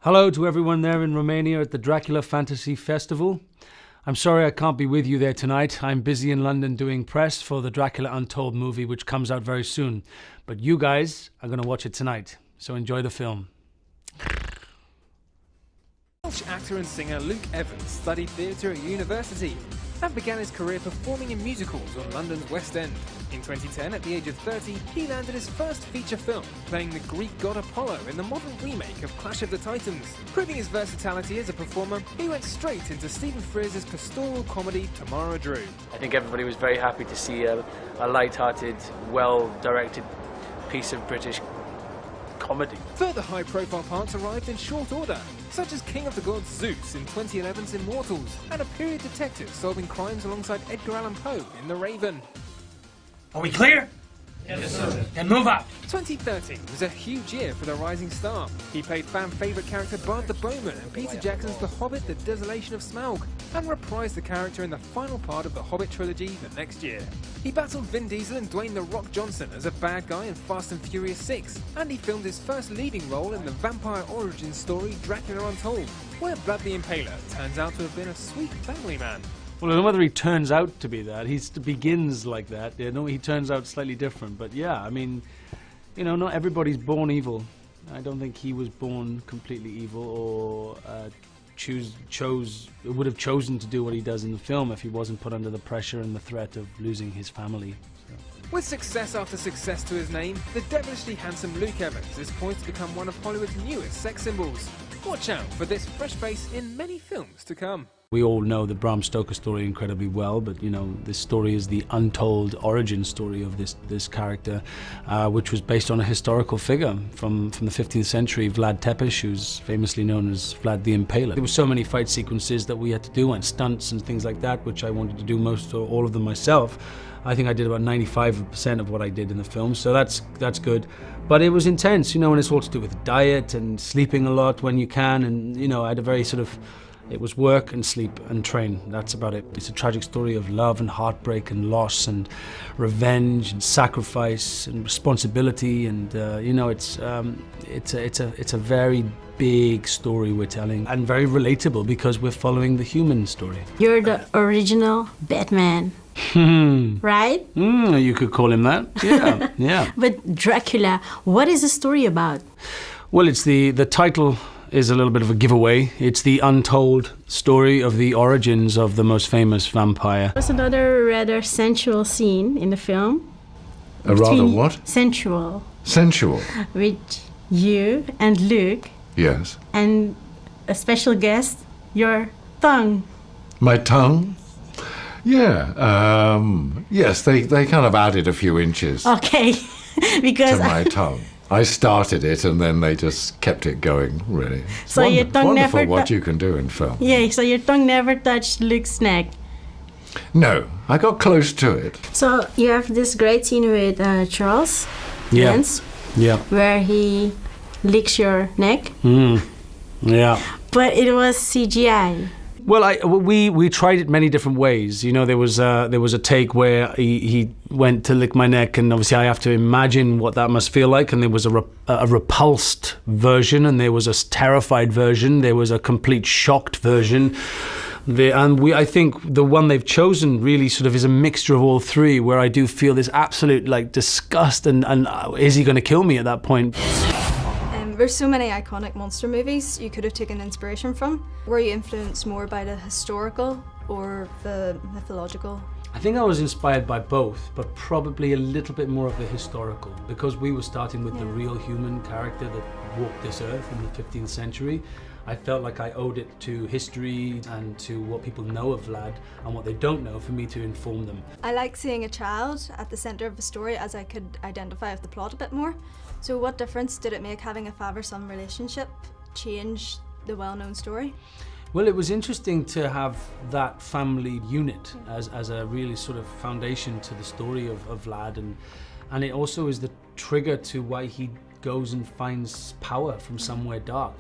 Hello to everyone there in Romania at the Dracula Fantasy Festival. I'm sorry I can't be with you there tonight. I'm busy in London doing press for the Dracula Untold movie, which comes out very soon. But you guys are going to watch it tonight, so enjoy the film. Welsh actor and singer Luke Evans studied theatre at university and began his career performing in musicals on London's West End. In 2010, at the age of 30, he landed his first feature film, playing the Greek god Apollo in the modern remake of Clash of the Titans. Proving his versatility as a performer, he went straight into Stephen Frears's pastoral comedy Tamara Drew. I think everybody was very happy to see a light-hearted, well-directed piece of British comedy. Further high-profile parts arrived in short order, such as King of the Gods Zeus in 2011's Immortals, and a period detective solving crimes alongside Edgar Allan Poe in The Raven. Are we clear? Yes, sir. Then move out. 2013 was a huge year for the rising star. He played fan-favourite character Bard the Bowman in Peter Jackson's The Hobbit: The Desolation of Smaug, and reprised the character in the final part of the Hobbit trilogy the next year. He battled Vin Diesel and Dwayne "The Rock" Johnson as a bad guy in Fast and Furious 6, and he filmed his first leading role in the vampire origin story Dracula Untold, where Vlad the Impaler turns out to have been a sweet family man. Well, I don't know whether he turns out to be that. He begins like that. You know, he turns out slightly different. But yeah, I mean, you know, not everybody's born evil. I don't think he was born completely evil or would have chosen to do what he does in the film if he wasn't put under the pressure and the threat of losing his family. So. With success after success to his name, the devilishly handsome Luke Evans is poised to become one of Hollywood's newest sex symbols. Watch out for this fresh face in many films to come. We all know the Bram Stoker story incredibly well, but you know, this story is the untold origin story of this character, which was based on a historical figure from the 15th century, Vlad Tepes, who's famously known as Vlad the Impaler. There were so many fight sequences that we had to do, and stunts and things like that, which I wanted to do most or all of them myself. I think I did about 95% of what I did in the film, so that's good. But it was intense, you know, and it's all to do with diet and sleeping a lot when you can, and you know, I had a very sort of, it was work and sleep and train. That's about it. It's a tragic story of love and heartbreak and loss and revenge and sacrifice and responsibility. And you know, it's a very big story we're telling, and very relatable because we're following the human story. You're the original Batman, right? You could call him that. Yeah, yeah. But Dracula, what is the story about? Well, it's the title is a little bit of a giveaway. It's the untold story of the origins of the most famous vampire. There's another rather sensual scene in the film. A rather what? Sensual. Sensual? With you and Luke. Yes. And a special guest, your tongue. My tongue? Yeah, yes, they kind of added a few inches Okay, because to my tongue. I started it and then they just kept it going, really. It's so your tongue wonderful never what you can do in film. Yeah, so your tongue never touched Luke's neck. No, I got close to it. So you have this great scene with Charles Dance, where he licks your neck. Yeah. But it was CGI. Well, we tried it many different ways. You know, there was a take where he went to lick my neck, and obviously I have to imagine what that must feel like. And there was a repulsed version, and there was a terrified version. There was a complete shocked version. I think the one they've chosen really sort of is a mixture of all three, where I do feel this absolute like disgust and is he going to kill me at that point? There's so many iconic monster movies you could have taken inspiration from. Were you influenced more by the historical or the mythological? I think I was inspired by both, but probably a little bit more of the historical, because we were starting with the real human character that walked this earth in the 15th century. I felt like I owed it to history and to what people know of Vlad and what they don't know for me to inform them. I like seeing a child at the centre of the story, as I could identify with the plot a bit more. So what difference did it make having a father-son relationship change the well-known story? Well, it was interesting to have that family unit as a really sort of foundation to the story of Vlad, and it also is the trigger to why he goes and finds power from somewhere dark.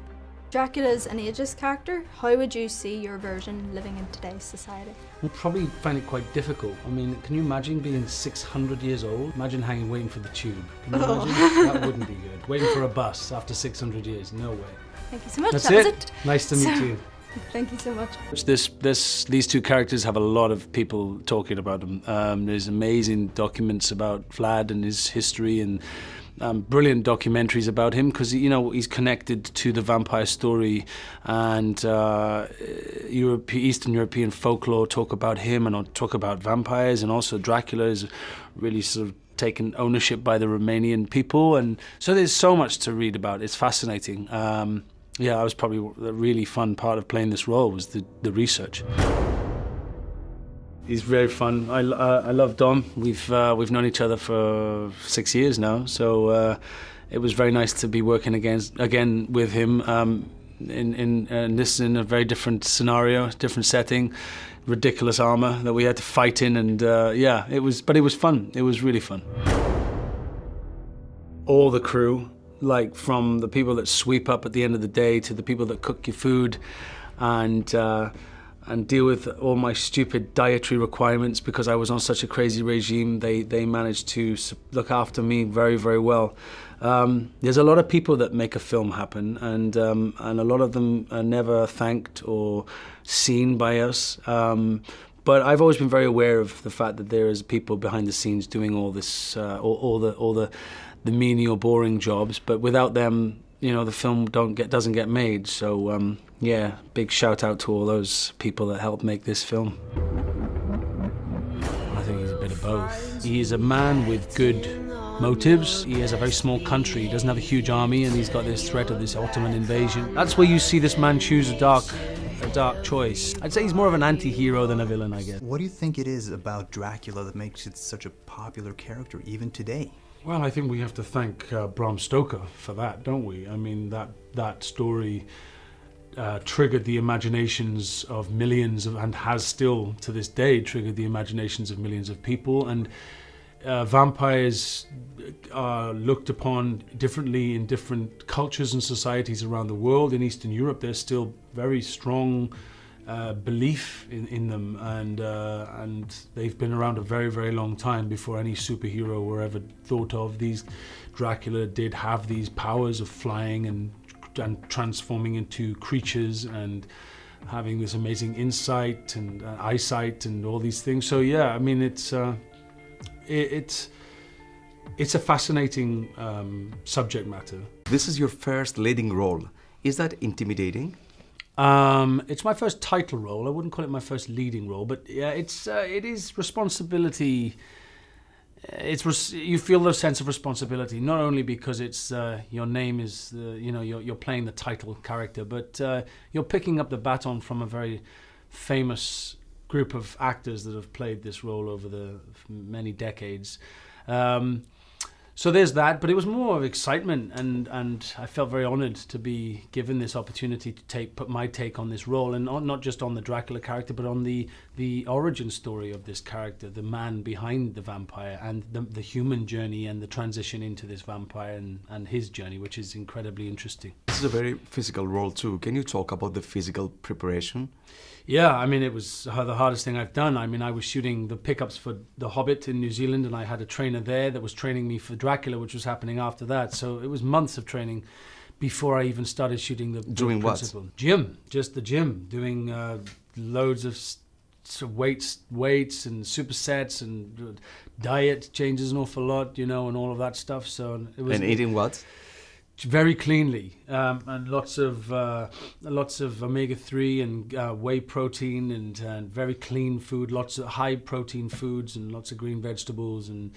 Dracula is an ageist character. How would you see your version living in today's society? We'll probably find it quite difficult. I mean, can you imagine being 600 years old? Imagine hanging, waiting for the tube. Can you imagine? That wouldn't be good. Waiting for a bus after 600 years, no way. Thank you so much. That's that was it. it. Nice to meet you. Thank you so much. These two characters have a lot of people talking about them. There's amazing documents about Vlad and his history, and brilliant documentaries about him, because he's connected to the vampire story, and Eastern European folklore talk about him and talk about vampires, and also Dracula is really sort of taken ownership by the Romanian people, and so there's so much to read about. It's fascinating. Yeah, I was probably the really fun part of playing this role was the research. He's very fun. I love Dom. We've known each other for 6 years now, so it was very nice to be working again with him in a very different scenario, different setting, ridiculous armor that we had to fight in, and yeah, it was fun. It was really fun. All the crew, like from the people that sweep up at the end of the day to the people that cook your food, and deal with all my stupid dietary requirements because I was on such a crazy regime. They managed to look after me very, very well. There's a lot of people that make a film happen, and a lot of them are never thanked or seen by us. But I've always been very aware of the fact that there is people behind the scenes doing all this, all the menial, boring jobs. But without them, the film doesn't get made. So yeah, big shout out to all those people that helped make this film. I think he's a bit of both. He is a man with good motives. He has a very small country. He doesn't have a huge army, and he's got this threat of this Ottoman invasion. That's where you see this man choose a dark choice. I'd say he's more of an anti-hero than a villain, I guess. What do you think it is about Dracula that makes it such a popular character even today? Well, I think we have to thank Bram Stoker for that, don't we? I mean, that story triggered the imaginations of millions and has still to this day triggered the imaginations of millions of people. And vampires are looked upon differently in different cultures and societies around the world. In Eastern Europe, there's still very strong belief in them, and they've been around a very, very long time before any superhero were ever thought of. Dracula did have these powers of flying and transforming into creatures and having this amazing insight and eyesight and all these things. So yeah, I mean, it's a fascinating subject matter. This is your first leading role. Is that intimidating? It's my first title role. I wouldn't call it my first leading role, but yeah, it is responsibility. You feel the sense of responsibility, not only because it's your name is you're playing the title character, but you're picking up the baton from a very famous group of actors that have played this role over the many decades. So there's that, but it was more of excitement, and I felt very honoured to be given this opportunity to put my take on this role, and not just on the Dracula character, but on the origin story of this character, the man behind the vampire, and the human journey and the transition into this vampire and his journey, which is incredibly interesting. This is a very physical role too. Can you talk about the physical preparation? Yeah, I mean, it was the hardest thing I've done. I mean, I was shooting the pickups for The Hobbit in New Zealand, and I had a trainer there that was training me for Dracula, which was happening after that. So it was months of training before I even started shooting the Doing principal. what? Gym, just the gym, doing loads of weights and supersets and diet changes an awful lot, and all of that stuff. So it was. And eating what? Very cleanly, and lots of omega-3 and whey protein and very clean food, lots of high protein foods and lots of green vegetables, and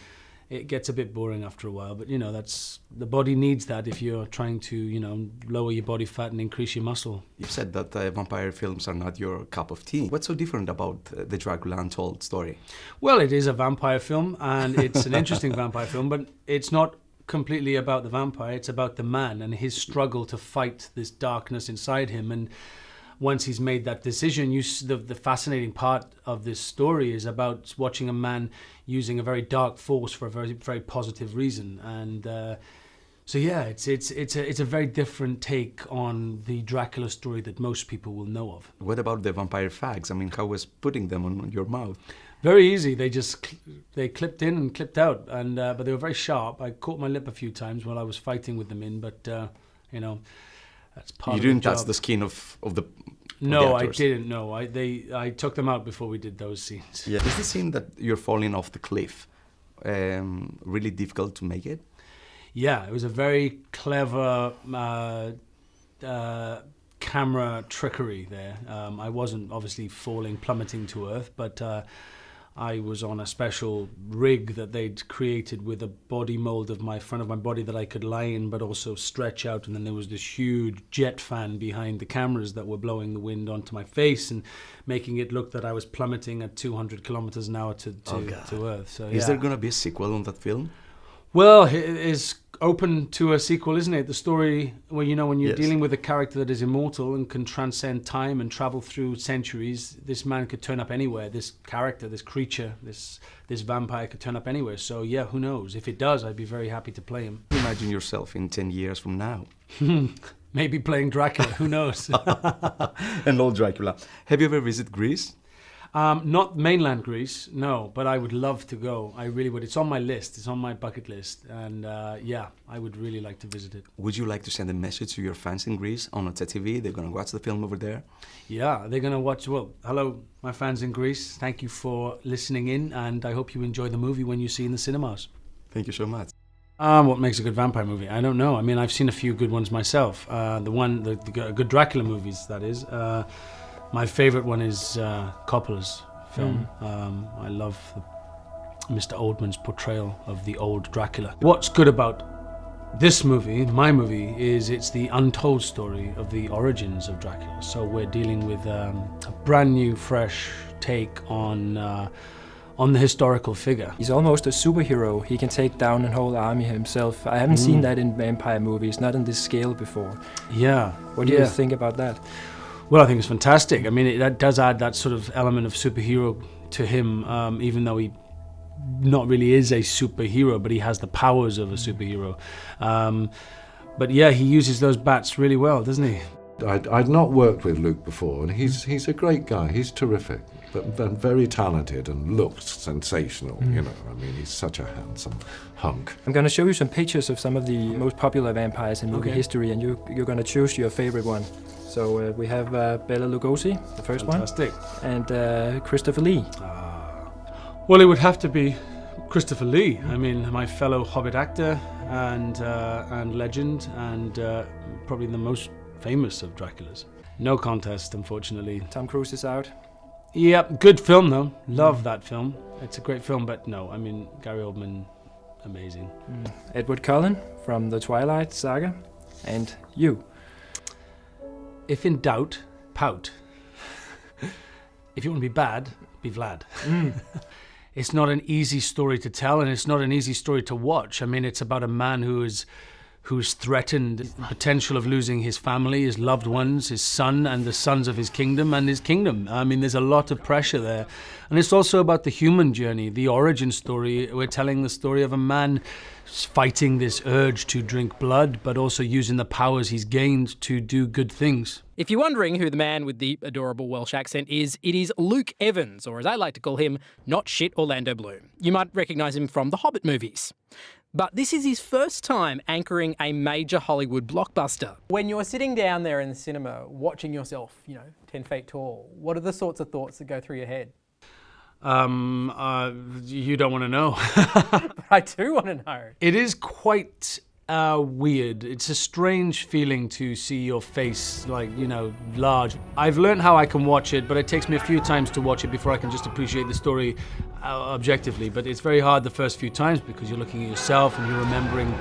it gets a bit boring after a while, but that's the body needs that if you're trying to lower your body fat and increase your muscle. You've said that vampire films are not your cup of tea. What's so different about the Dracula Untold story? Well, it is a vampire film, and it's an interesting vampire film, but it's not completely about the vampire. It's about the man and his struggle to fight this darkness inside him. And once he's made that decision, the fascinating part of this story is about watching a man using a very dark force for a very, very positive reason. And so yeah, it's a very different take on the Dracula story that most people will know of. What about the vampire fags? I mean, how was putting them on your mouth? Very easy. They clipped in and clipped out, and but they were very sharp. I caught my lip a few times while I was fighting with them in, but That's part You of the didn't job. touch the skin of the No, I actors. didn't. No, I took them out before we did those scenes. Yeah. Is the scene that you're falling off the cliff really difficult to make it? Yeah, it was a very clever camera trickery there. I wasn't obviously plummeting to earth, but I was on a special rig that they'd created with a body mold of my front of my body that I could lie in but also stretch out, and then there was this huge jet fan behind the cameras that were blowing the wind onto my face and making it look that I was plummeting at 200 kilometers an hour to earth. So Is there going to be a sequel on that film? Well, it is open to a sequel, isn't it? The story where, you know, when you're Yes. dealing with a character that is immortal and can transcend time and travel through centuries, this man could turn up anywhere. This character, this creature, this vampire could turn up anywhere. So yeah, who knows? If it does, I'd be very happy to play him. Imagine yourself in 10 years from now. Maybe playing Dracula, who knows? And old Dracula. Have you ever visited Greece? Not mainland Greece, no, but I would love to go. I really would. It's on my list. It's on my bucket list. And yeah, I would really like to visit it. Would you like to send a message to your fans in Greece on Otsa TV? They're going to watch the film over there. Yeah, they're going to watch. Well, hello, my fans in Greece. Thank you for listening in, and I hope you enjoy the movie when you see it in the cinemas. Thank you so much. What makes a good vampire movie? I don't know. I mean, I've seen a few good ones myself. The good Dracula movies, that is. My favorite one is Coppola's film. I love Mr. Oldman's portrayal of the old Dracula. What's good about this movie, my movie, is it's the untold story of the origins of Dracula. So we're dealing with a brand new, fresh take on the historical figure. He's almost a superhero. He can take down a whole army himself. I haven't seen that in vampire movies, not on this scale before. Yeah. What do you think about that? Well, I think it's fantastic. I mean, that does add that sort of element of superhero to him, even though he not really is a superhero, but he has the powers of a superhero. But yeah, he uses those bats really well, doesn't he? I'd not worked with Luke before, and he's a great guy. He's terrific, but very talented and looks sensational. You know, I mean, he's such a handsome hunk. I'm going to show you some pictures of some of the most popular vampires in movie history, and you're going to choose your favorite one. So we have Bela Lugosi, the first Fantastic. one, and Christopher Lee. Well, it would have to be Christopher Lee. I mean, my fellow Hobbit actor and legend, and probably the most famous of Draculas. No contest, unfortunately. Tom Cruise is out. Yep, good film though. Love that film. It's a great film, but no, I mean, Gary Oldman, amazing. Edward Cullen from the Twilight Saga, and you. If in doubt, pout. If you want to be bad, be Vlad. It's not an easy story to tell, and it's not an easy story to watch. I mean, it's about a man who's threatened the potential of losing his family, his loved ones, his son, and the sons of his kingdom, and his kingdom. I mean, there's a lot of pressure there. And it's also about the human journey, the origin story. We're telling the story of a man fighting this urge to drink blood, but also using the powers he's gained to do good things. If you're wondering who the man with the adorable Welsh accent is, it is Luke Evans, or as I like to call him, not shit Orlando Bloom. You might recognise him from the Hobbit movies. But this is his first time anchoring a major Hollywood blockbuster. When you're sitting down there in the cinema, watching yourself, 10 feet tall, what are the sorts of thoughts that go through your head? You don't want to know. I do want to know. It is quite weird. It's a strange feeling to see your face, large. I've learned how I can watch it, but it takes me a few times to watch it before I can just appreciate the story objectively. But it's very hard the first few times because you're looking at yourself and you're remembering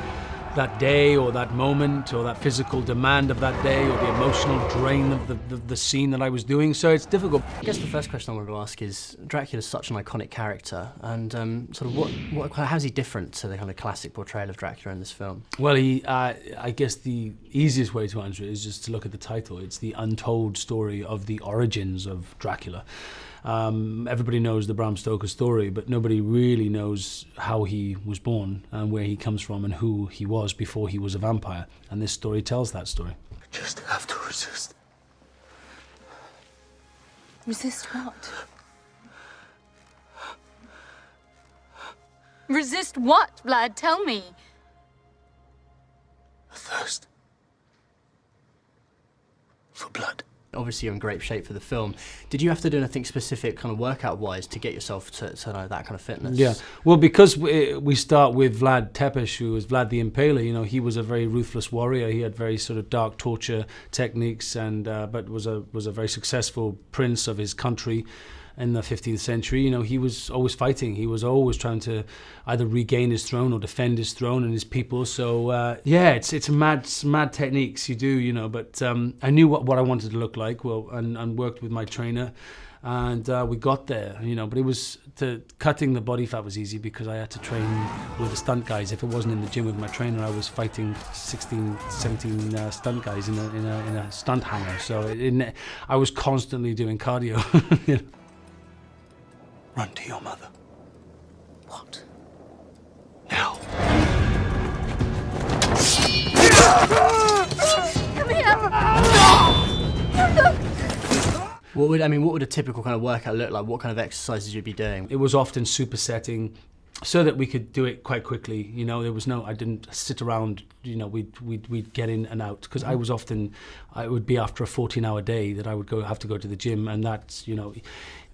that day or that moment or that physical demand of that day or the emotional drain of the scene that I was doing. So it's difficult. I guess the first question I wanted to ask is, Dracula's such an iconic character, and sort of how's he different to the kind of classic portrayal of Dracula in this film? Well, I guess the easiest way to answer it is just to look at the title. It's the untold story of the origins of Dracula. Everybody knows the Bram Stoker story, but nobody really knows how he was born and where he comes from and who he was before he was a vampire. And this story tells that story. Just have to resist. Resist what? Resist what, Vlad? Tell me. A thirst. for blood. Obviously you're in great shape for the film. Did you have to do anything specific kind of workout-wise to get yourself to that kind of fitness? Yeah, well, because we start with Vlad Tepes, who was Vlad the Impaler. You know, he was a very ruthless warrior. He had very sort of dark torture techniques, and but was a very successful prince of his country in the 15th century. You know, he was always fighting. He was always trying to either regain his throne or defend his throne and his people. So yeah, it's mad techniques you do, you know. But I knew what I wanted to look like, well, and worked with my trainer, and we got there, you know. But it was cutting the body fat was easy because I had to train with the stunt guys. If it wasn't in the gym with my trainer, I was fighting 16, 17 stunt guys in a stunt hangar. So I was constantly doing cardio. You know? Run to your mother. What? Now. Come here! What would a typical kind of workout look like? What kind of exercises you'd be doing? It was often supersetting, so that we could do it quite quickly. You know, I didn't sit around. You know, we'd get in and out, because I would be after a 14-hour day that I would have to go to the gym, and that's, you know,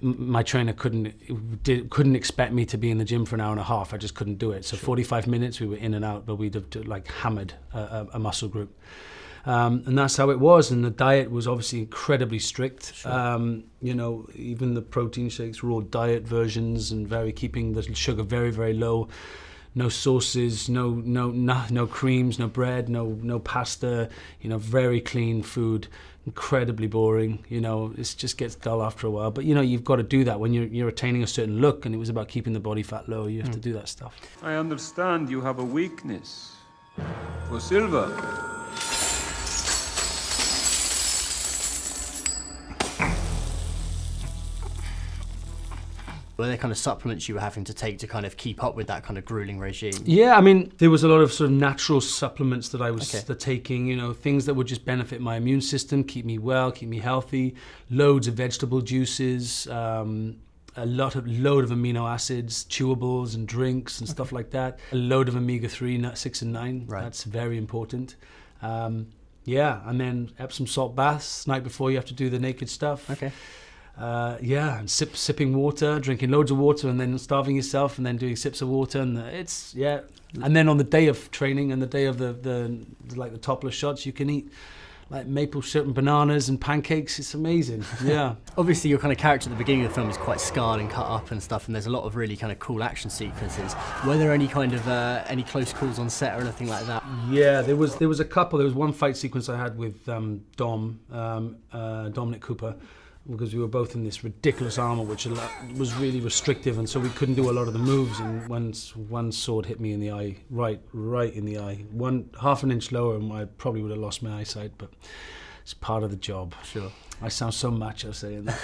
my trainer couldn't expect me to be in the gym for an hour and a half. I just couldn't do it. So 45 minutes we were in and out, but we'd have like hammered a muscle group. And that's how it was. And the diet was obviously incredibly strict. Sure. You know, even the protein shakes were all diet versions, and keeping the sugar very, very low. No sauces, no creams, no bread, no pasta. You know, very clean food. Incredibly boring. You know, it just gets dull after a while. But you know, you've got to do that when you're attaining a certain look, and it was about keeping the body fat low. You have to do that stuff. I understand you have a weakness for silver. Were there kind of supplements you were having to take to kind of keep up with that kind of grueling regime? Yeah, I mean, there was a lot of sort of natural supplements that I was taking, you know, things that would just benefit my immune system, keep me well, keep me healthy, loads of vegetable juices, a load of amino acids, chewables and drinks and stuff like that, a load of omega-3, 6 and 9, that's very important. Yeah, and then Epsom salt baths, night before you have to do the naked stuff. Okay. Yeah, and sipping water, drinking loads of water, and then starving yourself, and then doing sips of water, and and then on the day of training and the day of the topless shots, you can eat like maple syrup and bananas and pancakes. It's amazing. Yeah. Obviously, your kind of character at the beginning of the film is quite scarred and cut up and stuff, and there's a lot of really kind of cool action sequences. Were there any kind of any close calls on set or anything like that? Yeah, there was a couple. There was one fight sequence I had with Dominic Cooper, because we were both in this ridiculous armor, which was really restrictive, and so we couldn't do a lot of the moves. And one sword hit me in the eye, right in the eye. Half an inch lower, and I probably would have lost my eyesight. But it's part of the job. Sure. I sound so macho saying that.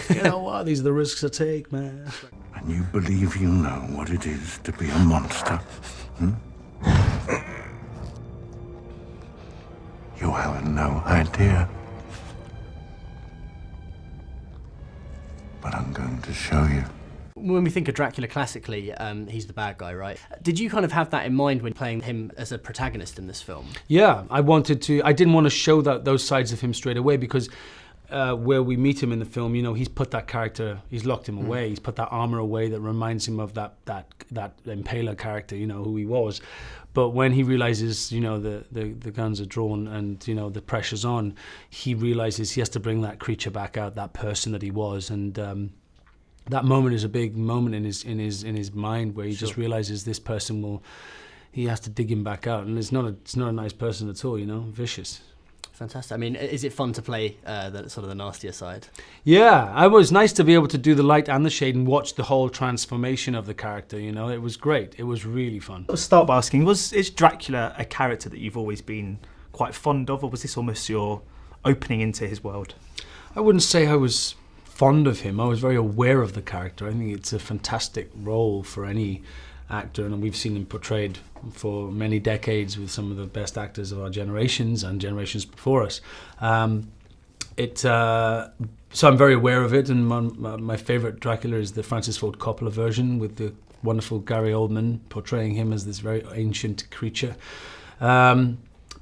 You know what? These are the risks I take, man. And you believe you know what it is to be a monster? You have no idea. But I'm going to show you. When we think of Dracula classically, he's the bad guy, right? Did you kind of have that in mind when playing him as a protagonist in this film? Yeah, I didn't want to show those sides of him straight away, because where we meet him in the film, you know, he's put that character, he's locked him away, he's put that armor away that reminds him of that Impaler character, you know, who he was. But when he realizes, you know, the guns are drawn and, you know, the pressure's on, he realizes he has to bring that creature back out, that person that he was. And that moment is a big moment in his mind, where he just realizes this person he has to dig him back out. And it's not a nice person at all, you know, vicious. Fantastic. I mean, is it fun to play the nastier side? Yeah, it was nice to be able to do the light and the shade and watch the whole transformation of the character, you know. It was great. It was really fun. I'll start by asking, is Dracula a character that you've always been quite fond of, or was this almost your opening into his world? I wouldn't say I was fond of him. I was very aware of the character. I think it's a fantastic role for any actor, and we've seen him portrayed for many decades with some of the best actors of our generations and generations before us. So I'm very aware of it, and my favourite Dracula is the Francis Ford Coppola version with the wonderful Gary Oldman portraying him as this very ancient creature.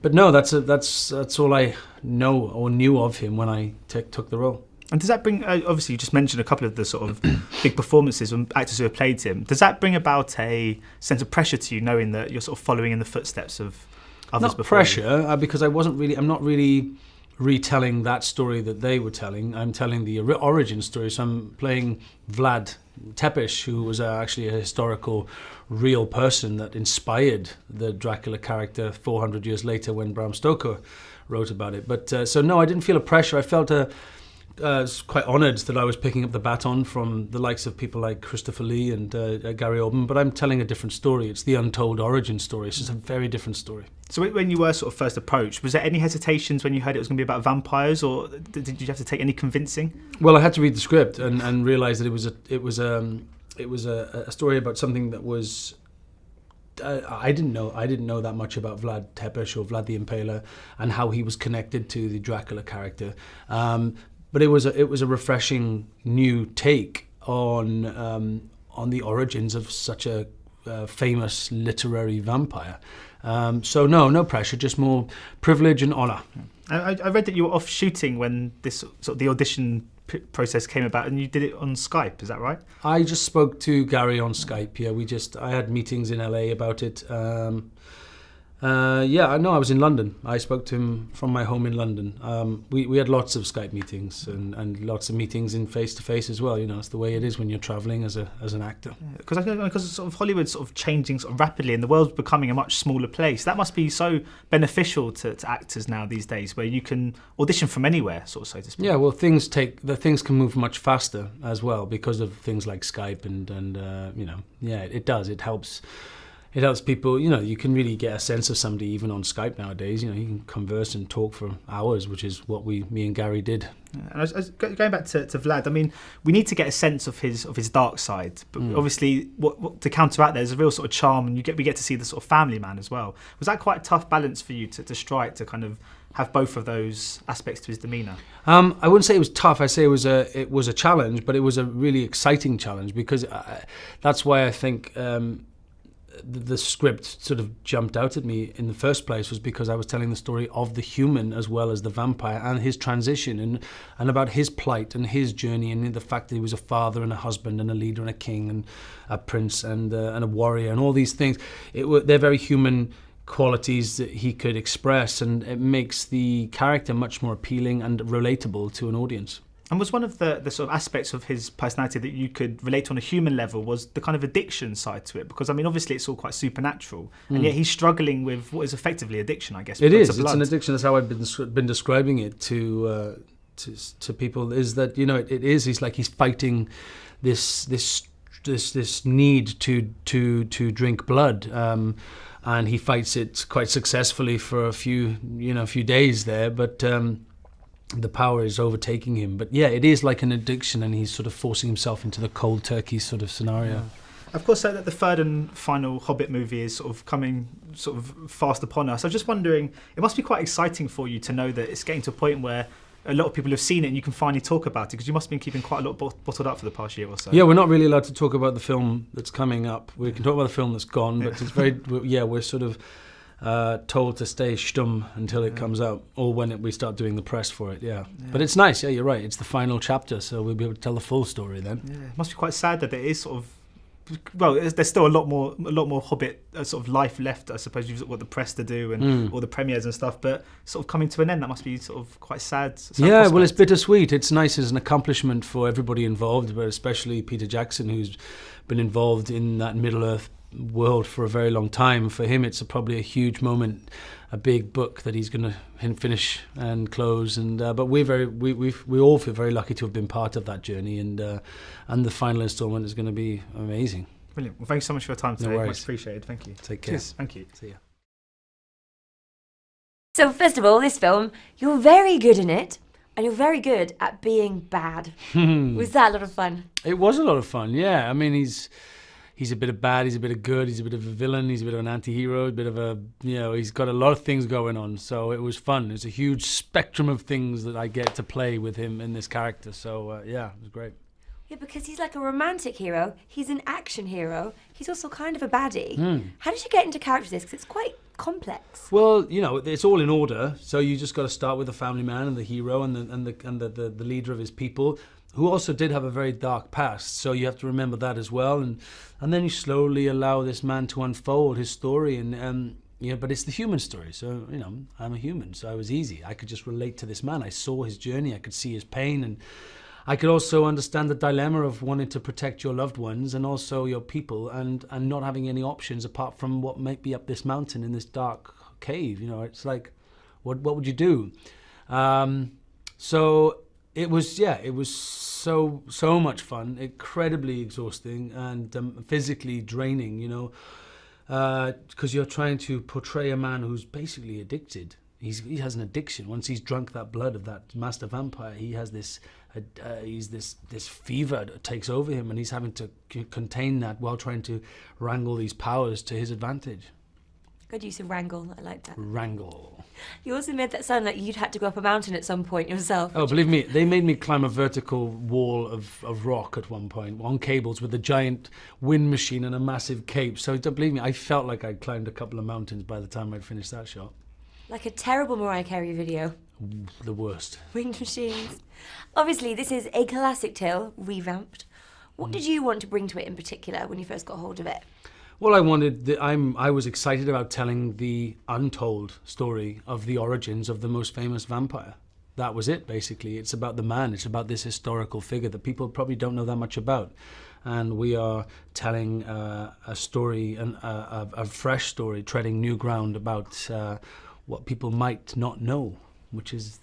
But no, that's all I know or knew of him when I took the role. And does that bring, obviously you just mentioned a couple of the sort of big performances from actors who have played him. Does that bring about a sense of pressure to you, knowing that you're sort of following in the footsteps of others Not before pressure, because I'm not really retelling that story that they were telling. I'm telling the origin story. So I'm playing Vlad Tepes, who was actually a historical, real person that inspired the Dracula character 400 years later when Bram Stoker wrote about it. But so no, I didn't feel a pressure. I felt was quite honoured that I was picking up the baton from the likes of people like Christopher Lee and Gary Oldman, but I'm telling a different story. It's the untold origin story. It's just a very different story. So when you were sort of first approached, was there any hesitations when you heard it was going to be about vampires, or did you have to take any convincing? Well, I had to read the script and realise that it was a story about something that was. I didn't know that much about Vlad Tepes or Vlad the Impaler and how he was connected to the Dracula character. But it was a refreshing new take on the origins of such a famous literary vampire. So no pressure, just more privilege and honour. I read that you were off shooting when this sort of the audition process came about, and you did it on Skype. Is that right? I just spoke to Gary on Skype. Yeah, I had meetings in LA about it. I was in London. I spoke to him from my home in London. We had lots of Skype meetings and lots of meetings in face-to-face as well. You know, it's the way it is when you're travelling as an actor. Because sort of Hollywood's sort of changing sort of rapidly and the world's becoming a much smaller place. That must be so beneficial to actors now these days, where you can audition from anywhere, sort of, so to speak. Yeah, well, things can move much faster as well because of things like Skype and it does. It helps. It helps people, you can really get a sense of somebody even on Skype nowadays. You can converse and talk for hours, which is what me and Gary did. And I was going back to Vlad, I mean, we need to get a sense of his dark side. But obviously, what to counteract, there's a real sort of charm, and we get to see the sort of family man as well. Was that quite a tough balance for you to strike, to kind of have both of those aspects to his demeanour? I wouldn't say it was tough. I say it was a challenge, but it was a really exciting challenge because that's why I think the script sort of jumped out at me in the first place, was because I was telling the story of the human as well as the vampire and his transition and about his plight and his journey and the fact that he was a father and a husband and a leader and a king and a prince and a warrior and all these things. They're very human qualities that he could express, and it makes the character much more appealing and relatable to an audience. And was one of the sort of aspects of his personality that you could relate on a human level was the kind of addiction side to it? Because, I mean, obviously it's all quite supernatural, and yet he's struggling with what is effectively addiction, I guess. It is. It's an addiction. That's how I've been describing it to people, is that, it is. He's like he's fighting this need to drink blood. And he fights it quite successfully for a few days there, but the power is overtaking him. But yeah, it is like an addiction, and he's sort of forcing himself into the cold turkey sort of scenario. Yeah. Of course, the third and final Hobbit movie is sort of coming sort of fast upon us. I was just wondering, it must be quite exciting for you to know that it's getting to a point where a lot of people have seen it and you can finally talk about it, because you must have been keeping quite a lot bottled up for the past year or so. Yeah, we're not really allowed to talk about the film that's coming up. We can talk about the film that's gone, but it's very, we're sort of told to stay stum until it comes out, or when we start doing the press for it, yeah. But it's nice, yeah, you're right. It's the final chapter, so we'll be able to tell the full story then. Yeah, it must be quite sad that it is sort of, well, there's still a lot more Hobbit sort of life left, I suppose. You've got the press to do and all the premieres and stuff, but sort of coming to an end, that must be sort of quite sad. Yeah, prospect. Well, it's bittersweet. It's nice as an accomplishment for everybody involved, but especially Peter Jackson, who's been involved in that Middle-earth world for a very long time. For him, it's probably a huge moment, a big book that he's going to finish and close. And but we all feel very lucky to have been part of that journey, and the final installment is going to be amazing. Brilliant. Well, thanks so much for your time today. No Much appreciated. Thank you. Take care. Cheers. Thank you. See ya. So first of all, this film, you're very good in it, and you're very good at being bad. Was that a lot of fun? It was a lot of fun. Yeah. I mean, he's a bit of bad, he's a bit of good, he's a bit of a villain, he's a bit of an anti-hero, a bit of a, he's got a lot of things going on. So it was fun. It's a huge spectrum of things that I get to play with him in this character. So yeah, it was great. Yeah, because he's like a romantic hero, he's an action hero, he's also kind of a baddie. How did you get into characters this? Because it's quite complex. Well, you know, it's all in order. So you just got to start with the family man and the hero and the leader of his people, who also did have a very dark past. So you have to remember that as well. And then you slowly allow this man to unfold his story. And yeah, but it's the human story. So, you know, I'm a human, so it was easy. I could just relate to this man. I saw his journey. I could see his pain. And I could also understand the dilemma of wanting to protect your loved ones and also your people and not having any options apart from what might be up this mountain in this dark cave. You know, it's like, what would you do? So it was so much fun, incredibly exhausting and physically draining, you know, because you're trying to portray a man who's basically addicted. He has an addiction. Once he's drunk that blood of that master vampire, he has this fever that takes over him, and he's having to contain that while trying to wrangle these powers to his advantage. Good use of wrangle, I like that. Wrangle. You also made that sound like you'd had to go up a mountain at some point yourself. Oh, believe me, they made me climb a vertical wall of rock at one point, on cables with a giant wind machine and a massive cape. So believe me, I felt like I'd climbed a couple of mountains by the time I'd finished that shot. Like a terrible Mariah Carey video. The worst. Wind machines. Obviously, this is a classic tale, revamped. What did you want to bring to it in particular when you first got hold of it? Well, I was excited about telling the untold story of the origins of the most famous vampire. That was it, basically. It's about the man. It's about this historical figure that people probably don't know that much about. And we are telling a story, a fresh story, treading new ground about what people might not know, which is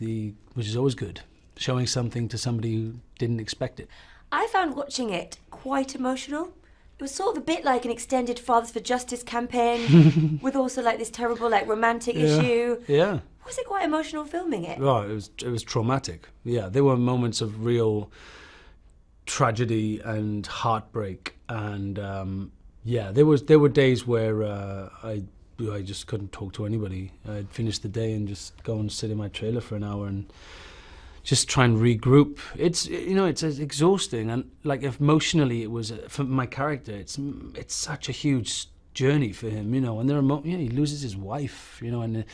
always good. Showing something to somebody who didn't expect it. I found watching it quite emotional. It was sort of a bit like an extended Fathers for Justice campaign with also like this terrible like romantic issue. Yeah. Was it quite emotional filming it? Oh, it was traumatic. Yeah, there were moments of real tragedy and heartbreak, and yeah, there were days where I just couldn't talk to anybody. I'd finish the day and just go and sit in my trailer for an hour and just try and regroup. It's exhausting, and like emotionally, it was for my character. It's such a huge journey for him, you know. And there are he loses his wife, you know, and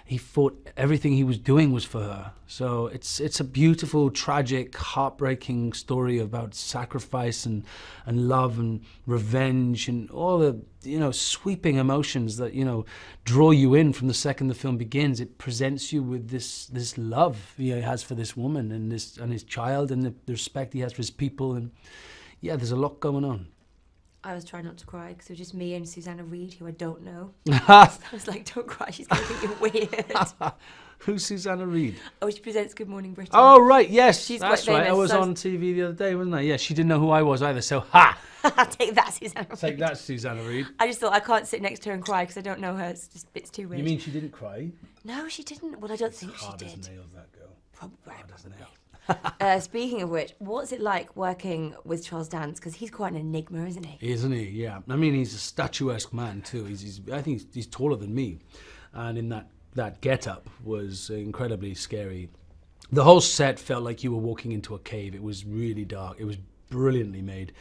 he thought everything he was doing was for her. So it's a beautiful, tragic, heartbreaking story about sacrifice and love and revenge and all the, you know, sweeping emotions that, you know, draw you in from the second the film begins. It presents you with this love he has for this woman and his child and the respect he has for his people, and yeah, there's a lot going on. I was trying not to cry because it was just me and Susanna Reid, who I don't know. I was like, don't cry, she's going to think you're weird. Who's Susanna Reid? Oh, she presents Good Morning Britain. Oh, right, yes, she's that's quite famous. Right. I was on TV the other day, wasn't I? Yeah, she didn't know who I was either, so ha! Take that, Susanna Reid. Take that, Susanna Reid. I just thought I can't sit next to her and cry because I don't know her. It's too weird. You mean she didn't cry? No, she didn't. Well, I don't think she did. Hard as nails, that girl. Probably. Hard as nails. Speaking of which, what's it like working with Charles Dance? Because he's quite an enigma, isn't he? Isn't he? Yeah. I mean, he's a statuesque man too. I think he's taller than me, and in that get-up was incredibly scary. The whole set felt like you were walking into a cave. It was really dark. It was brilliantly made,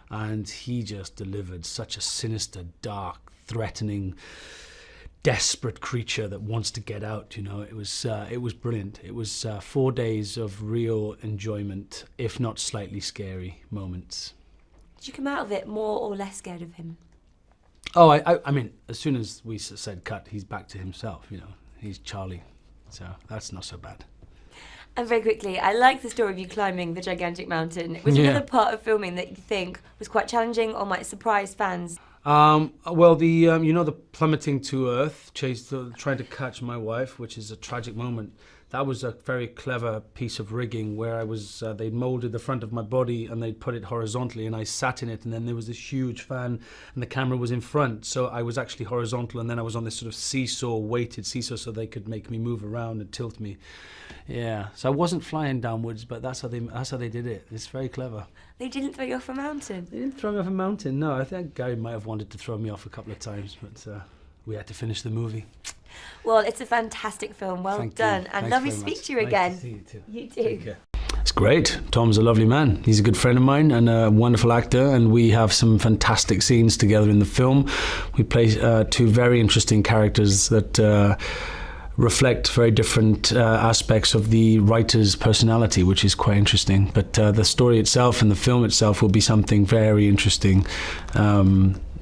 and he just delivered such a sinister, dark, threatening, desperate creature that wants to get out, you know. It was brilliant. It was 4 days of real enjoyment, if not slightly scary moments. Did you come out of it more or less scared of him? Oh, I mean, as soon as we said cut, he's back to himself, you know. He's Charlie, so that's not so bad. And very quickly, I like the story of you climbing the gigantic mountain. Was there another part of filming that you think was quite challenging or might surprise fans? Well, the you know, the plummeting to earth, trying to catch my wife, which is a tragic moment. That was a very clever piece of rigging where I was, they'd molded the front of my body and they'd put it horizontally and I sat in it, and then there was this huge fan and the camera was in front. So I was actually horizontal, and then I was on this sort of weighted seesaw, so they could make me move around and tilt me. Yeah, so I wasn't flying downwards, but that's how they did it. It's very clever. They didn't throw you off a mountain? They didn't throw me off a mountain, no. I think Gary might have wanted to throw me off a couple of times, but we had to finish the movie. Well, it's a fantastic film. Well done. And lovely to speak to you again. Nice to see you too. You too. Take care. It's great. Tom's a lovely man. He's a good friend of mine and a wonderful actor, and we have some fantastic scenes together in the film. We play two very interesting characters that reflect very different aspects of the writer's personality, which is quite interesting. But the story itself and the film itself will be something very interesting,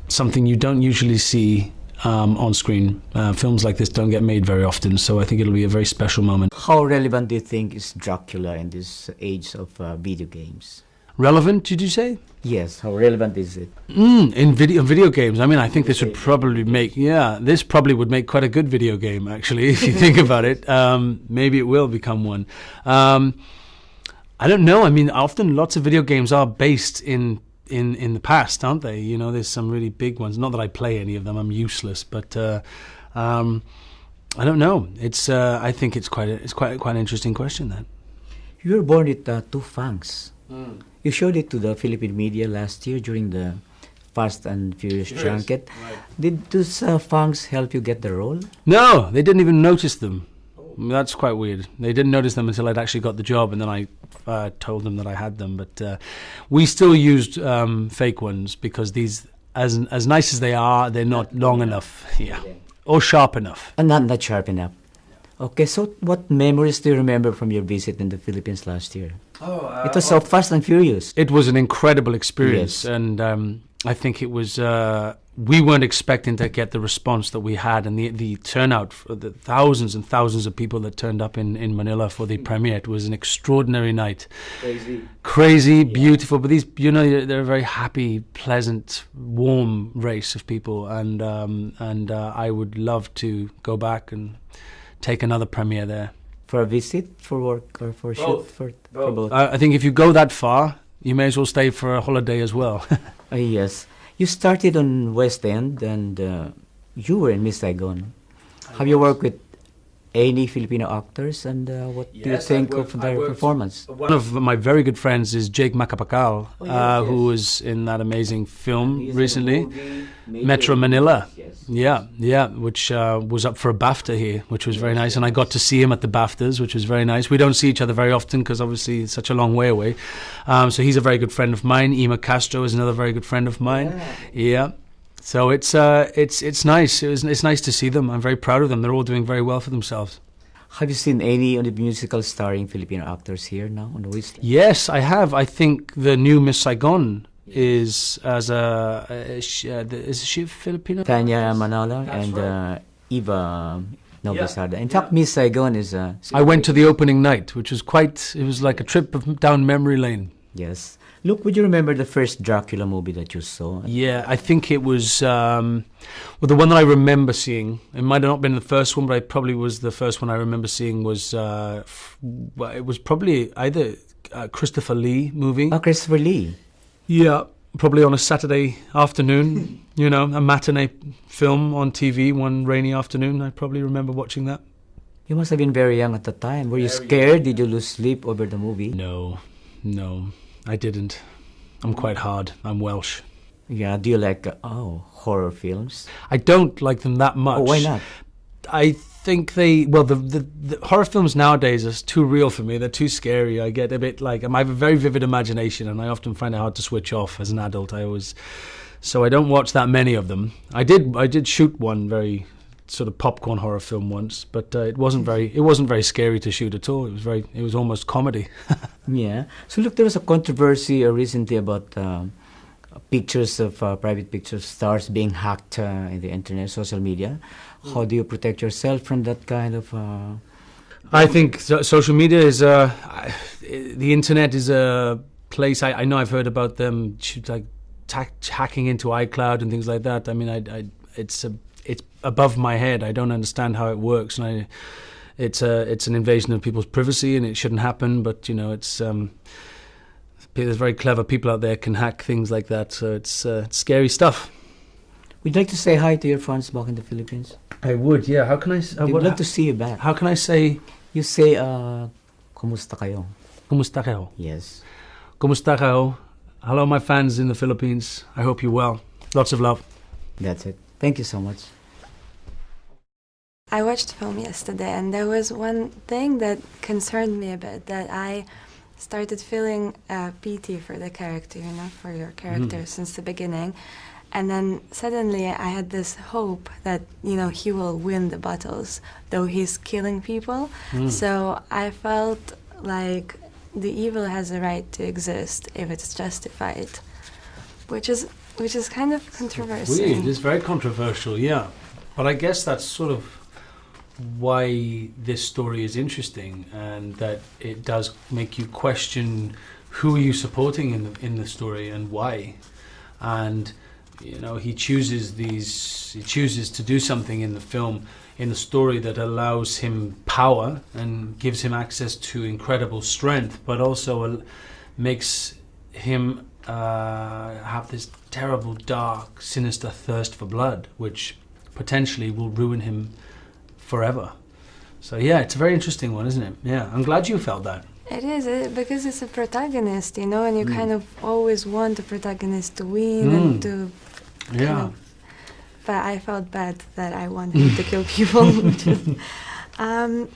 something you don't usually see on screen. Films like this don't get made very often, so I think it'll be a very special moment. How relevant do you think is Dracula in this age of video games? Relevant, did you say? Yes, how relevant is it? In video games, I mean, I think this would probably make, this probably would make quite a good video game, actually, if you think about it. Maybe it will become one. I don't know. I mean, often lots of video games are based in the past, aren't they? You know, there's some really big ones. Not that I play any of them. I'm useless, but I don't know. It's I think it's quite an interesting question. That you were born with two fangs. You showed it to the Philippine media last year during the Fast and Furious Junket. Right. Did those fangs help you get the role? No, they didn't even notice them. That's quite weird. They didn't notice them until I'd actually got the job, and then I told them that I had them. But we still used fake ones because these, as nice as they are, they're not long enough, or sharp enough. And not sharp enough. Okay, so what memories do you remember from your visit in the Philippines last year? It was so fast and furious. It was an incredible experience, and I think it was. We weren't expecting to get the response that we had, and the turnout, for the thousands and thousands of people that turned up in Manila for the premiere. It was an extraordinary night. Crazy, beautiful. But these, you know, they're a very happy, pleasant, warm race of people, and I would love to go back and take another premiere there. For a visit, for work, or for shoot? For both. I think if you go that far, you may as well stay for a holiday as well. Yes. You started on West End, and you were in Miss Saigon. Have you worked with any Filipino actors, and what do you think of their performance? One of my very good friends is Jake Macapagal, who was in that amazing film recently, Metro Manila. Which was up for a BAFTA here, which was very nice, and I got to see him at the BAFTAs, which was very nice. We don't see each other very often because obviously it's such a long way away. So he's a very good friend of mine. Ima Castro is another very good friend of mine. So it's nice. It's nice to see them. I'm very proud of them. They're all doing very well for themselves. Have you seen any of the musical starring Filipino actors here now on the West? Yes, I have. I think the new Miss Saigon is is she Filipino? Tanya Manala and Eva Novosada. In fact, Miss Saigon is. I went to the opening night, which was it was like a trip down memory lane. Yes. Look, would you remember the first Dracula movie that you saw? Yeah, I think it was, the one that I remember seeing, it might have not been the first one, but it probably was the first one I remember seeing was, it was probably either a Christopher Lee movie. Oh, Christopher Lee. Yeah, probably on a Saturday afternoon, you know, a matinee film on TV one rainy afternoon. I probably remember watching that. You must have been very young at the time. Were you scared? Did you lose sleep over the movie? No, I didn't. I'm quite hard. I'm Welsh. Yeah, do you like horror films? I don't like them that much. Oh, why not? I think the horror films nowadays are too real for me. They're too scary. I get a bit like, I have a very vivid imagination, and I often find it hard to switch off as an adult. So I don't watch that many of them. I did shoot one very sort of popcorn horror film once, but it wasn't very scary to shoot at all. It was almost comedy. Yeah. So look, there was a controversy recently about pictures of private pictures stars being hacked in the internet, social media. How do you protect yourself from that kind of? I think social media is the internet is a place. I know I've heard about them like hacking into iCloud and things like that. I mean, it's above my head. I don't understand how it works, and it's an invasion of people's privacy, and it shouldn't happen. But you know, there's very clever people out there can hack things like that. So it's scary stuff. Would you like to say hi to your fans back in the Philippines? I would. Yeah. How can I? We'd love to see you back. How can I say? You say, "Kumusta kayo?" Kumusta kayo? Yes. Kumusta kayo? Hello, my fans in the Philippines. I hope you're well. Lots of love. That's it. Thank you so much. I watched the film yesterday, and there was one thing that concerned me a bit, that I started feeling pity for the character, you know, for your character since the beginning. And then suddenly I had this hope that, you know, he will win the battles, though he's killing people. So I felt like the evil has a right to exist if it's justified, which is kind of controversial. Weird. It's very controversial, yeah. But I guess that's sort of why this story is interesting, and that it does make you question who are you supporting in the story and why. And you know, he chooses to do something in the film, in the story, that allows him power and gives him access to incredible strength, but also makes him have this terrible, dark, sinister thirst for blood, which potentially will ruin him forever. So yeah, it's a very interesting one, isn't it? Yeah, I'm glad you felt that. It is, because it's a protagonist, you know, and you kind of always want the protagonist to win and to... Yeah. But I felt bad that I wanted him to kill people.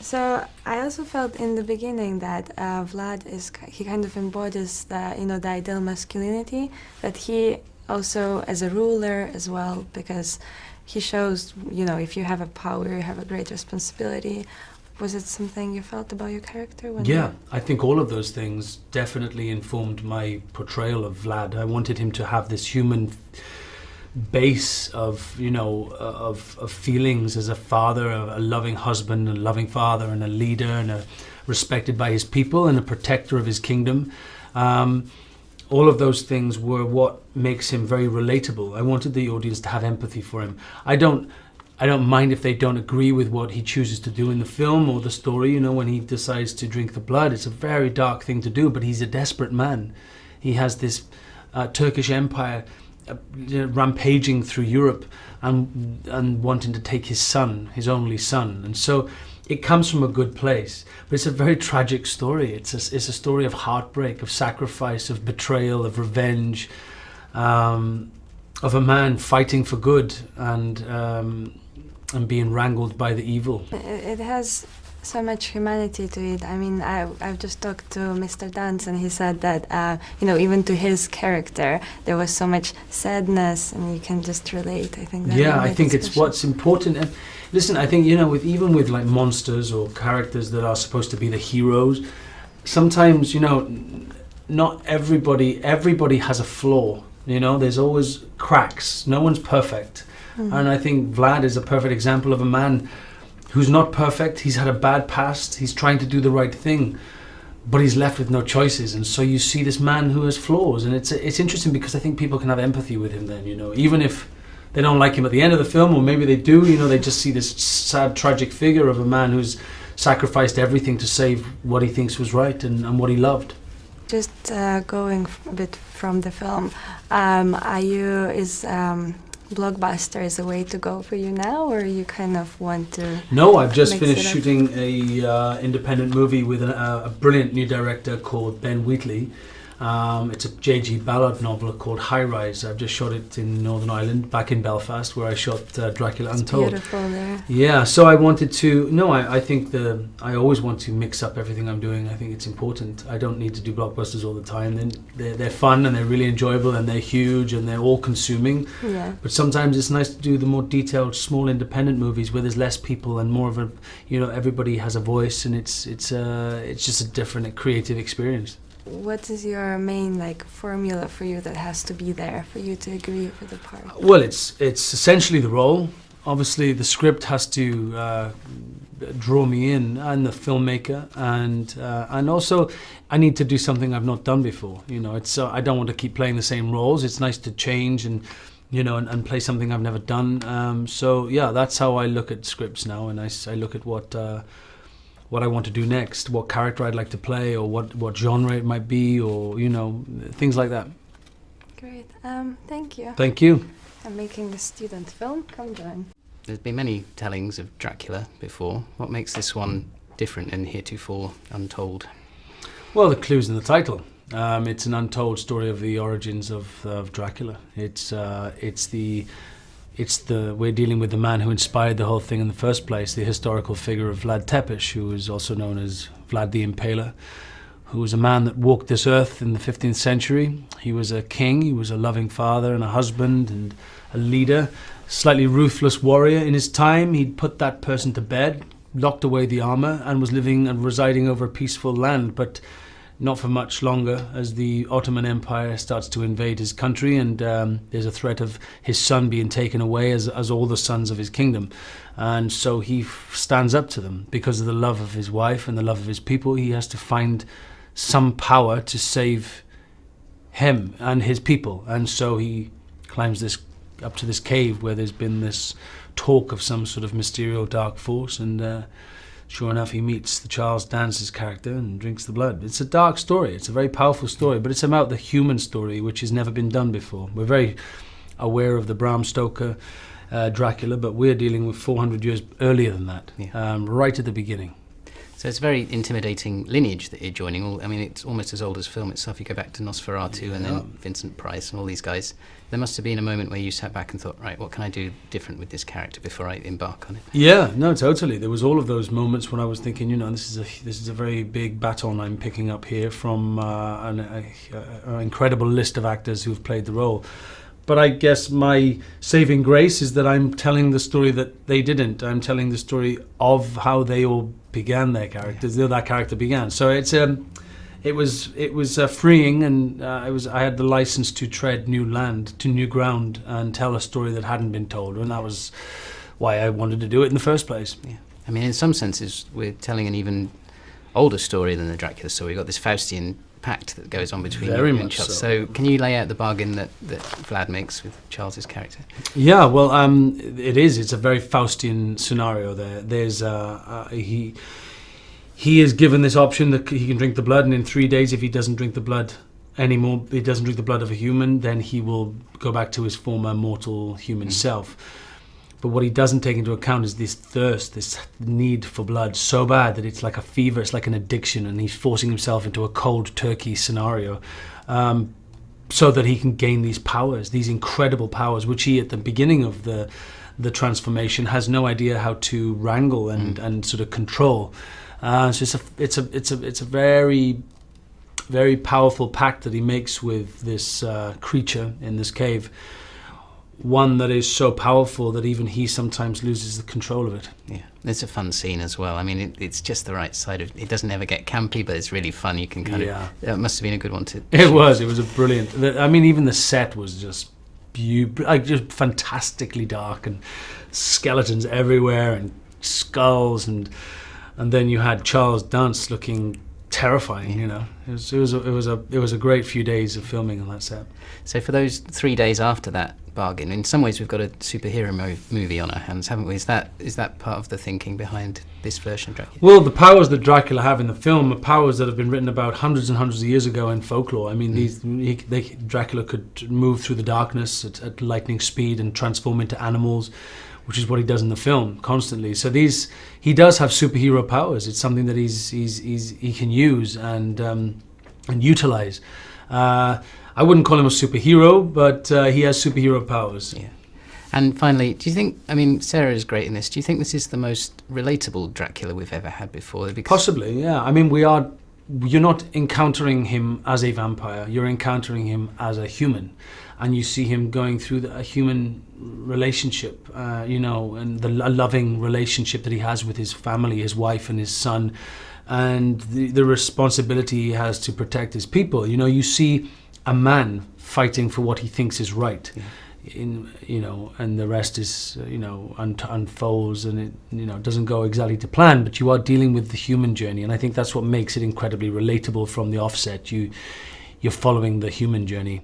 So I also felt in the beginning that Vlad he kind of embodies the, you know, the ideal masculinity, that he also as a ruler as well, because he shows, you know, if you have a power, you have a great responsibility. Was it something you felt about your character? I think all of those things definitely informed my portrayal of Vlad. I wanted him to have this human base of, you know, of feelings as a father, a loving husband, a loving father, and a leader, and respected by his people, and a protector of his kingdom. All of those things were what makes him very relatable. I wanted the audience to have empathy for him. I don't mind if they don't agree with what he chooses to do in the film or the story. You know, when he decides to drink the blood, it's a very dark thing to do, but he's a desperate man. He has this Turkish empire rampaging through Europe and wanting to take his son, his only son. And so it comes from a good place, but it's a very tragic story. It's a story of heartbreak, of sacrifice, of betrayal, of revenge, of a man fighting for good and being wrangled by the evil. It has so much humanity to it. I mean, I've just talked to Mr. Dance, and he said that, you know, even to his character, there was so much sadness, and you can just relate. I think. I think it's what's important. And listen, I think, you know, even with like monsters or characters that are supposed to be the heroes, sometimes, you know, not everybody has a flaw. You know, there's always cracks. No one's perfect. And I think Vlad is a perfect example of a man who's not perfect. He's had a bad past. He's trying to do the right thing, but he's left with no choices. And so you see this man who has flaws, and it's interesting because I think people can have empathy with him then, you know, even if they don't like him at the end of the film, or maybe they do, you know, they just see this sad, tragic figure of a man who's sacrificed everything to save what he thinks was right and what he loved. Just going a bit from the film, Blockbuster is a way to go for you now, or you kind of want to... No, I've just finished shooting a independent movie with a brilliant new director called Ben Wheatley. It's a J.G. Ballard novel called High Rise. I've just shot it in Northern Ireland, back in Belfast, where I shot Dracula Untold. Beautiful there. Yeah, so I wanted to... No, I think I always want to mix up everything I'm doing. I think it's important. I don't need to do blockbusters all the time. They're fun, and they're really enjoyable, and they're huge, and they're all-consuming. Yeah. But sometimes it's nice to do the more detailed, small, independent movies where there's less people and more of a... You know, everybody has a voice, and it's just a different creative experience. What is your main formula for you that has to be there for you to agree with the part? Well, it's essentially the role. Obviously, the script has to draw me in, and the filmmaker, and also I need to do something I've not done before. You know, it's I don't want to keep playing the same roles. It's nice to change and and play something I've never done. So yeah, that's how I look at scripts now, and I look at what I want to do next, what character I'd like to play, or what genre it might be, or things like that. Great. Thank you. Thank you. I'm making a student film. Come join. There's been many tellings of Dracula before. What makes this one different and heretofore untold? Well, the clue's in the title. It's an untold story of the origins of Dracula. We're dealing with the man who inspired the whole thing in the first place, the historical figure of Vlad Tepes, who is also known as Vlad the Impaler, who was a man that walked this earth in the 15th century. He was a king, he was a loving father and a husband and a leader, slightly ruthless warrior. In his time, he'd put that person to bed, locked away the armor, and was living and residing over a peaceful land, but not for much longer as the Ottoman Empire starts to invade his country, and there's a threat of his son being taken away as all the sons of his kingdom. And so he stands up to them because of the love of his wife and the love of his people. He has to find some power to save him and his people. And so he climbs up to this cave where there's been this talk of some sort of mysterious dark force, and sure enough, he meets the Charles Dance's character and drinks the blood. It's a dark story. It's a very powerful story, but it's about the human story, which has never been done before. We're very aware of the Bram Stoker Dracula, but we're dealing with 400 years earlier than that, right at the beginning. So it's a very intimidating lineage that you're joining. I mean, it's almost as old as film itself. You go back to Nosferatu and then Vincent Price and all these guys. There must have been a moment where you sat back and thought, right, what can I do different with this character before I embark on it? Yeah, no, totally. There was all of those moments when I was thinking, this is a very big baton I'm picking up here from an incredible list of actors who've played the role. But I guess my saving grace is that I'm telling the story that they didn't. I'm telling the story of how they all began their characters, that character began. So it was freeing, and I had the license to tread new land, to new ground, and tell a story that hadn't been told, and that was why I wanted to do it in the first place. Yeah, I mean, in some senses, we're telling an even older story than the Dracula story. We've got this Faustian pact that goes on between Very you much and Charles. so. So can you lay out the bargain that Vlad makes with Charles's character? Yeah, well, it's a very Faustian scenario there. There's he is given this option that he can drink the blood, and in 3 days, if he doesn't drink the blood anymore, he doesn't drink the blood of a human, then he will go back to his former mortal human self. But what he doesn't take into account is this thirst, this need for blood so bad that it's like a fever, it's like an addiction, and he's forcing himself into a cold turkey scenario so that he can gain these powers, these incredible powers, which he, at the beginning of the transformation, has no idea how to wrangle and sort of control. So it's a very, very powerful pact that he makes with this creature in this cave. One that is so powerful that even he sometimes loses the control of it. Yeah, it's a fun scene as well. I mean, it's just the right side of it. Doesn't ever get campy, but it's really fun. You can it must have been a good one to shoot. It was a brilliant. I mean, even the set was just just fantastically dark, and skeletons everywhere and skulls, and then you had Charles Dance looking terrifying. It was a great few days of filming on that set. So for those 3 days after that bargain, in some ways we've got a superhero movie on our hands, haven't we? Is that part of the thinking behind this version of Dracula? Well, the powers that Dracula have in the film are powers that have been written about hundreds and hundreds of years ago in folklore. I mean, Dracula could move through the darkness at lightning speed and transform into animals, which is what he does in the film constantly. So he does have superhero powers. It's something that he can use and utilize. I wouldn't call him a superhero, but he has superhero powers. Yeah. And finally, do you think, I mean, Sarah is great in this, do you think this is the most relatable Dracula we've ever had before? Possibly, yeah. I mean, you're not encountering him as a vampire, you're encountering him as a human. And you see him going through a human relationship, and a loving relationship that he has with his family, his wife and his son, and the responsibility he has to protect his people. You see a man fighting for what he thinks is right, and the rest is unfolds, and it doesn't go exactly to plan. But you are dealing with the human journey, and I think that's what makes it incredibly relatable from the offset. You're following the human journey.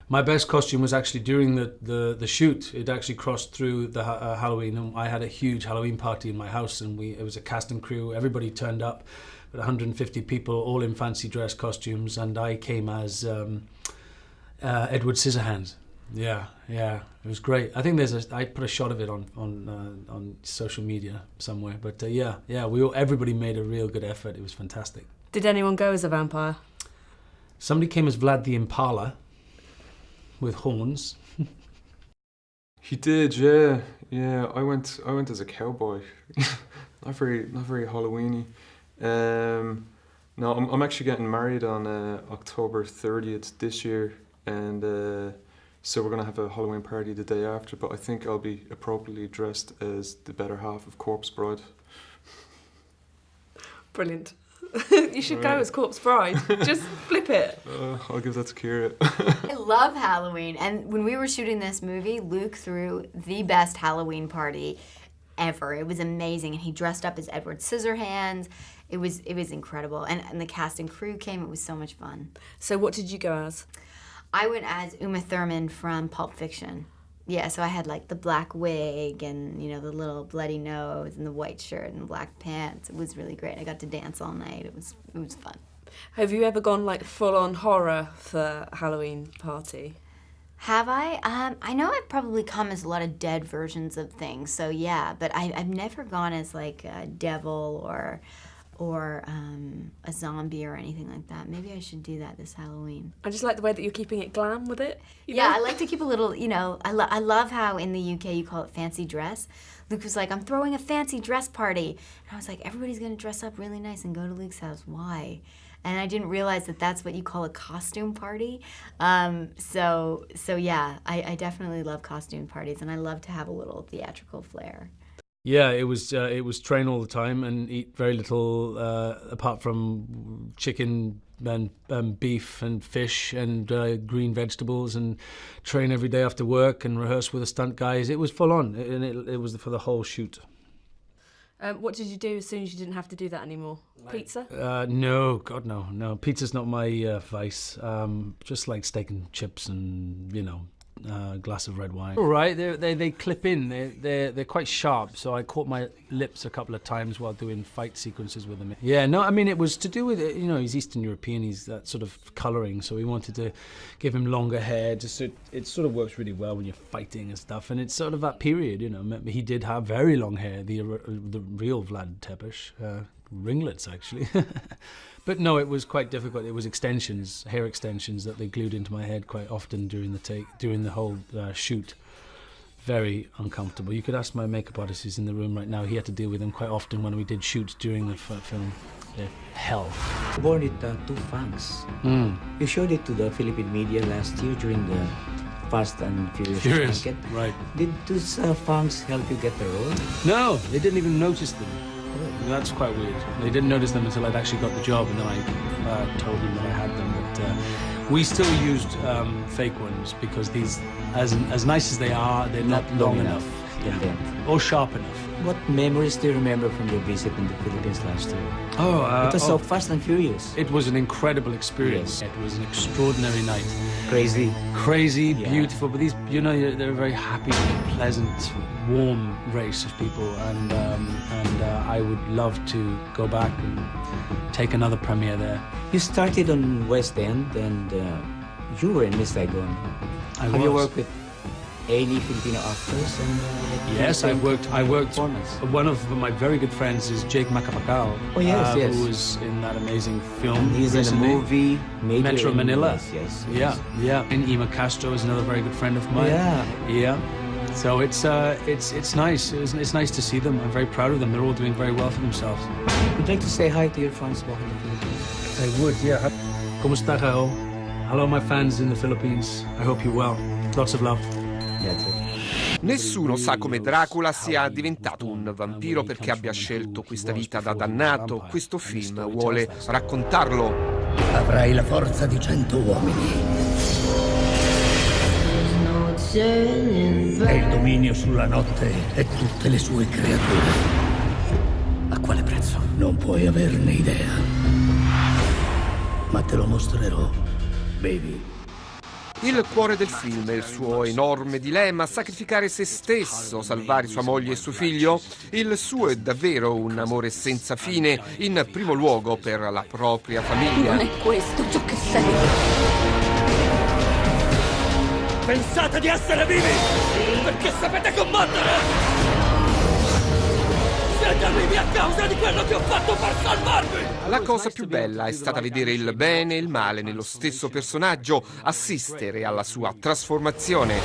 My best costume was actually during the shoot. It actually crossed through the Halloween. I had a huge Halloween party in my house, and it was a cast and crew. Everybody turned up, 150 people, all in fancy dress costumes, and I came as Edward Scissorhands. Yeah, it was great. I think I put a shot of it on social media somewhere. But everybody made a real good effort. It was fantastic. Did anyone go as a vampire? Somebody came as Vlad the Impala, with horns. He did, yeah. I went as a cowboy. not very Halloweeny. No, I'm actually getting married on October 30th this year, and so we're going to have a Halloween party the day after, but I think I'll be appropriately dressed as the better half of Corpse Bride. Brilliant. You should go as Corpse Bride. Just flip it. I'll give that to Kira. I love Halloween, and when we were shooting this movie, Luke threw the best Halloween party ever. It was amazing, and he dressed up as Edward Scissorhands. It was incredible, and the cast and crew came. It was so much fun. So what did you go as? I went as Uma Thurman from Pulp Fiction. Yeah, so I had like the black wig and, you know, the little bloody nose and the white shirt and black pants. It was really great. I got to dance all night. It was fun. Have you ever gone like full-on horror for Halloween party? Have I? I know I've probably come as a lot of dead versions of things, so yeah, but I've never gone as like a devil or a zombie or anything like that. Maybe I should do that this Halloween. I just like the way that you're keeping it glam with it. Yeah, I like to keep a little, you know, I love how in the UK you call it fancy dress. Luke was like, I'm throwing a fancy dress party. And I was like, everybody's gonna dress up really nice and go to Luke's house. Why? And I didn't realize that that's what you call a costume party. So yeah, I definitely love costume parties, and I love to have a little theatrical flair. Yeah, it was train all the time and eat very little apart from chicken and beef and fish and green vegetables, and train every day after work and rehearse with the stunt guys. It was full on, and it was for the whole shoot. What did you do as soon as you didn't have to do that anymore? Pizza? No, God, no. Pizza's not my vice. Just like steak and chips and, you know, a glass of red wine. All right, they clip in. They're quite sharp, so I caught my lips a couple of times while doing fight sequences with them. Yeah, no, I mean, it was to do with, you know, he's Eastern European, he's that sort of colouring, so we wanted to give him longer hair. Just so it sort of works really well when you're fighting and stuff, and it's sort of that period, you know. He did have very long hair, the real Vlad Tepes, ringlets actually. But no, it was quite difficult. It was extensions, hair extensions that they glued into my head quite often during the whole shoot. Very uncomfortable. You could ask my makeup artist who's in the room right now. He had to deal with them quite often when we did shoots during the film. Hell. Born with 2 fangs. You showed it to the Philippine media last year during the Fast and Furious Junket. Right. Did those fangs help you get the role? No, they didn't even notice them. That's quite weird. They didn't notice them until I'd actually got the job, and then I told them that I had them. But we still used fake ones because these, as nice as they are, they're not long enough. Yeah. Or sharp enough. What memories do you remember from your visit in the Philippines last year? It was so fast and furious. It was an incredible experience. Yes. It was an extraordinary night. Crazy, yeah. Beautiful. But these, you know, they're a very happy, pleasant, warm race of people, and I would love to go back and take another premiere there. You started on West End, and you were in Miss Saigon. Have you worked with any Filipino actors? Yes, I worked. One of my very good friends is Jake Macapacao. Oh yes, yes. Who was in that amazing film. He's in the movie Metro Manila. Yes. Yeah. And Ima Castro is another very good friend of mine. Yeah. So it's nice. It's nice to see them. I'm very proud of them. They're all doing very well for themselves. Would you like to say hi to your fans back in the Philippines? I would, yeah. Kumusta kayo? Hello, my fans in the Philippines. I hope you're well. Lots of love. Nessuno sa come Dracula sia diventato un vampiro, perché abbia scelto questa vita da dannato. Questo film vuole raccontarlo. Avrai la forza di 100 uomini e il dominio sulla notte e tutte le sue creature. A quale prezzo? Non puoi averne idea. Ma te lo mostrerò, baby. Il cuore del film è il suo enorme dilemma: sacrificare se stesso, salvare sua moglie e suo figlio. Il suo è davvero un amore senza fine, in primo luogo per la propria famiglia. Non è questo ciò che sei. Pensate di essere vivi perché sapete combattere! Siete vivi a causa di quello che ho fatto per salvarvi! La cosa più bella è stata vedere il bene e il male nello stesso personaggio, assistere alla sua trasformazione.